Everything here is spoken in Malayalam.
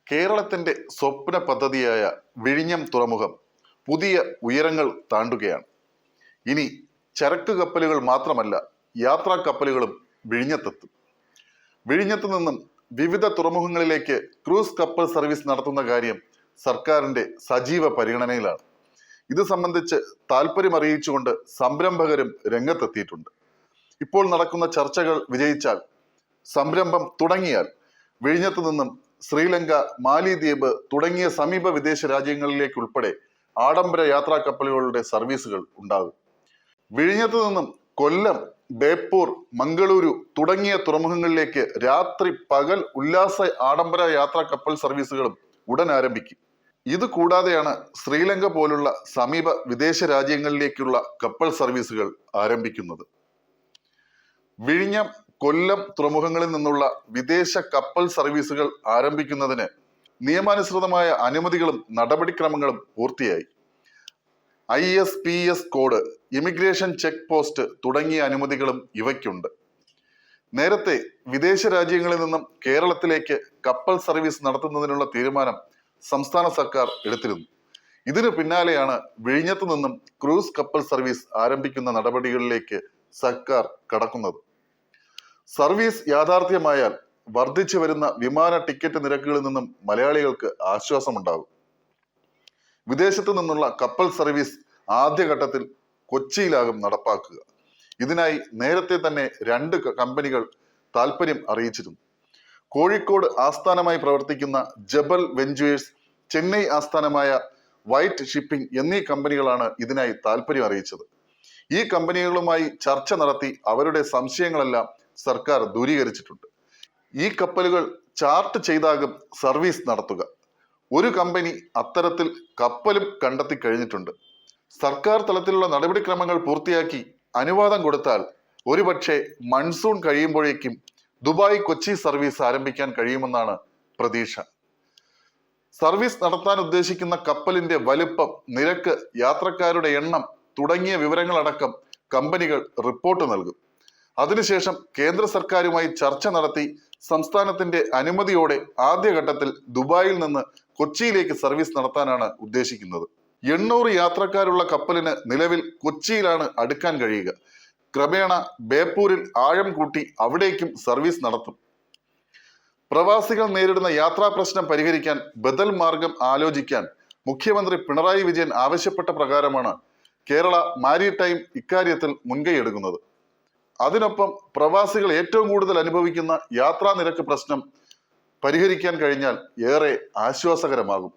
കേരളത്തിന്റെ സ്വപ്ന പദ്ധതിയായ വിഴിഞ്ഞം തുറമുഖം പുതിയ ഉയരങ്ങൾ താണ്ടുകയാണ്. ഇനി ചരക്ക് കപ്പലുകൾ മാത്രമല്ല, യാത്രാ കപ്പലുകളും വിഴിഞ്ഞത്തെത്തും. വിഴിഞ്ഞത്തു നിന്നും വിവിധ തുറമുഖങ്ങളിലേക്ക് ക്രൂസ് കപ്പൽ സർവീസ് നടത്തുന്ന കാര്യം സർക്കാരിന്റെ സജീവ പരിഗണനയിലാണ്. ഇത് സംബന്ധിച്ച് താല്പര്യം അറിയിച്ചുകൊണ്ട് സംരംഭകരും രംഗത്തെത്തിയിട്ടുണ്ട്. ഇപ്പോൾ നടക്കുന്ന ചർച്ചകൾ വിജയിച്ചാൽ, സംരംഭം തുടങ്ങിയാൽ വിഴിഞ്ഞത്തു നിന്നും ശ്രീലങ്ക, മാലിദ്വീപ് തുടങ്ങിയ സമീപ വിദേശ രാജ്യങ്ങളിലേക്കുൾപ്പെടെ ആഡംബര യാത്രാ കപ്പലുകളുടെ സർവീസുകൾ ഉണ്ടാകും. വിഴിഞ്ഞത്തു നിന്നും കൊല്ലം, ബേപ്പൂർ, മംഗളൂരു തുടങ്ങിയ തുറമുഖങ്ങളിലേക്ക് രാത്രി പകൽ ഉല്ലാസ ആഡംബര യാത്രാ കപ്പൽ സർവീസുകളും ഉടൻ ആരംഭിക്കും. ഇത് കൂടാതെയാണ് ശ്രീലങ്ക പോലുള്ള സമീപ വിദേശ രാജ്യങ്ങളിലേക്കുള്ള കപ്പൽ സർവീസുകൾ ആരംഭിക്കുന്നത്. വിഴിഞ്ഞം, കൊല്ലം തുറമുഖങ്ങളിൽ നിന്നുള്ള വിദേശ കപ്പൽ സർവീസുകൾ ആരംഭിക്കുന്നതിന് നിയമാനുസൃതമായ അനുമതികളും നടപടിക്രമങ്ങളും പൂർത്തിയായി. ISPS code, immigration check post തുടങ്ങിയ അനുമതികളും ഇവയ്ക്കുണ്ട്. നേരത്തെ വിദേശ രാജ്യങ്ങളിൽ നിന്നും കേരളത്തിലേക്ക് കപ്പൽ സർവീസ് നടത്തുന്നതിനുള്ള തീരുമാനം സംസ്ഥാന സർക്കാർ എടുത്തിരുന്നു. ഇതിനു പിന്നാലെയാണ് വിഴിഞ്ഞത്തു നിന്നും ക്രൂസ് കപ്പൽ സർവീസ് ആരംഭിക്കുന്ന നടപടികളിലേക്ക് സർക്കാർ കടക്കുന്നത്. സർവീസ് യാഥാർത്ഥ്യമായാൽ വർദ്ധിച്ചു വരുന്ന വിമാന ടിക്കറ്റ് നിരക്കുകളിൽ നിന്നും മലയാളികൾക്ക് ആശ്വാസമുണ്ടാകും. വിദേശത്തു നിന്നുള്ള കപ്പൽ സർവീസ് ആദ്യഘട്ടത്തിൽ കൊച്ചിയിലാകും നടപ്പാക്കുക. ഇതിനായി നേരത്തെ തന്നെ 2 കമ്പനികൾ താല്പര്യം അറിയിച്ചിരുന്നു. കോഴിക്കോട് ആസ്ഥാനമായി പ്രവർത്തിക്കുന്ന ജബൽ വെഞ്ചേഴ്സ്, ചെന്നൈ ആസ്ഥാനമായ വൈറ്റ് ഷിപ്പിംഗ് എന്നീ കമ്പനികളാണ് ഇതിനായി താല്പര്യം അറിയിച്ചത്. ഈ കമ്പനികളുമായി ചർച്ച നടത്തി അവരുടെ സംശയങ്ങളെല്ലാം സർക്കാർ ദൂരീകരിച്ചിട്ടുണ്ട്. ഈ കപ്പലുകൾ ചാർട്ട് ചെയ്താകും സർവീസ് നടത്തുക. ഒരു കമ്പനി അത്തരത്തിൽ കപ്പലും കണ്ടെത്തി കഴിഞ്ഞിട്ടുണ്ട്. സർക്കാർ തലത്തിലുള്ള നടപടിക്രമങ്ങൾ പൂർത്തിയാക്കി അനുവാദം കൊടുത്താൽ ഒരുപക്ഷെ മൺസൂൺ കഴിയുമ്പോഴേക്കും ദുബായ്, കൊച്ചി സർവീസ് ആരംഭിക്കാൻ കഴിയുമെന്നാണ് പ്രതീക്ഷ. സർവീസ് നടത്താൻ ഉദ്ദേശിക്കുന്ന കപ്പലിന്റെ വലുപ്പം, നിരക്ക്, യാത്രക്കാരുടെ എണ്ണം തുടങ്ങിയ വിവരങ്ങളടക്കം കമ്പനികൾ റിപ്പോർട്ട് നൽകും. അതിനുശേഷം കേന്ദ്ര സർക്കാരുമായി ചർച്ച നടത്തി സംസ്ഥാനത്തിന്റെ അനുമതിയോടെ ആദ്യഘട്ടത്തിൽ ദുബായിൽ നിന്ന് കൊച്ചിയിലേക്ക് സർവീസ് നടത്താനാണ് ഉദ്ദേശിക്കുന്നത്. 800 യാത്രക്കാരുള്ള കപ്പലിന് നിലവിൽ കൊച്ചിയിലാണ് അടുക്കാൻ കഴിയുക. ക്രമേണ ബേപ്പൂരിൽ ആഴം കൂട്ടി അവിടേക്കും സർവീസ് നടത്തും. പ്രവാസികൾ നേരിടുന്ന യാത്രാ പ്രശ്നം പരിഹരിക്കാൻ ബദൽ മാർഗം ആലോചിക്കാൻ മുഖ്യമന്ത്രി പിണറായി വിജയൻ ആവശ്യപ്പെട്ട പ്രകാരമാണ് കേരള മാരിടൈം ഇക്കാര്യത്തിൽ മുൻകൈയെടുക്കുന്നത്. അതിനൊപ്പം പ്രവാസികൾ ഏറ്റവും കൂടുതൽ അനുഭവിക്കുന്ന യാത്രാ നിരക്ക് പ്രശ്നം പരിഹരിക്കാൻ കഴിഞ്ഞാൽ ഏറെ ആശ്വാസകരമാകും.